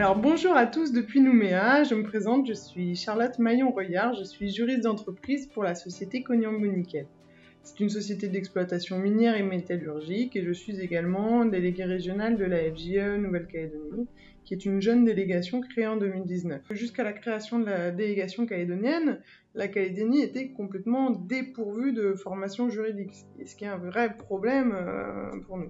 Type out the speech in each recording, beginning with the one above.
Alors bonjour à tous depuis Nouméa, je me présente, je suis Charlotte Maillon-Royard, je suis juriste d'entreprise pour la société Cognan-Boniquet. C'est une société d'exploitation minière et métallurgique et je suis également déléguée régionale de la FJE Nouvelle-Calédonie, qui est une jeune délégation créée en 2019. Jusqu'à la création de la délégation calédonienne, la Calédonie était complètement dépourvue de formation juridique, ce qui est un vrai problème pour nous.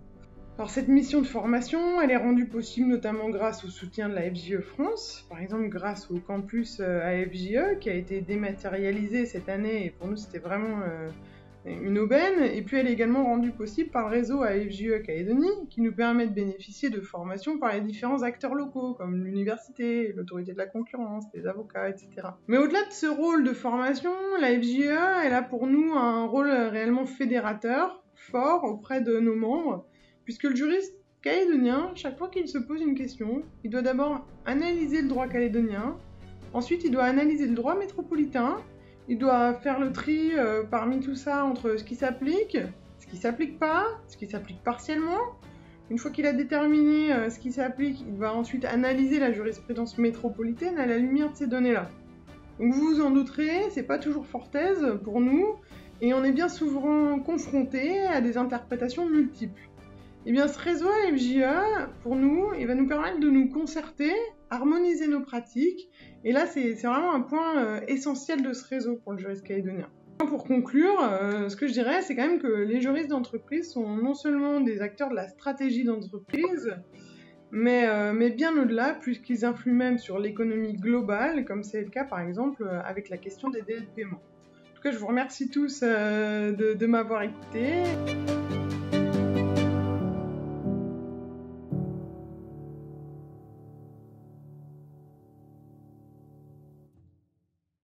Alors cette mission de formation, elle est rendue possible notamment grâce au soutien de la FJE France, par exemple grâce au campus AFJE qui a été dématérialisé cette année et pour nous c'était vraiment une aubaine, et puis elle est également rendue possible par le réseau AFJE Calédonie qui nous permet de bénéficier de formations par les différents acteurs locaux comme l'université, l'autorité de la concurrence, les avocats, etc. Mais au-delà de ce rôle de formation, la FJE elle a pour nous un rôle réellement fédérateur, fort auprès de nos membres, puisque le juriste calédonien, chaque fois qu'il se pose une question, il doit d'abord analyser le droit calédonien, ensuite il doit analyser le droit métropolitain, il doit faire le tri parmi tout ça entre ce qui s'applique pas, ce qui s'applique partiellement. Une fois qu'il a déterminé ce qui s'applique, il va ensuite analyser la jurisprudence métropolitaine à la lumière de ces données-là. Donc vous vous en douterez, c'est pas toujours fort aise pour nous, et on est bien souvent confronté à des interprétations multiples. Et bien ce réseau FJE, pour nous, il va nous permettre de nous concerter, harmoniser nos pratiques, et là c'est vraiment un point essentiel de ce réseau pour le juriste calédonien. Pour conclure, ce que je dirais, c'est quand même que les juristes d'entreprise sont non seulement des acteurs de la stratégie d'entreprise, mais bien au-delà, puisqu'ils influent même sur l'économie globale, comme c'est le cas par exemple avec la question des délais de paiement. En tout cas, je vous remercie tous de m'avoir écouté.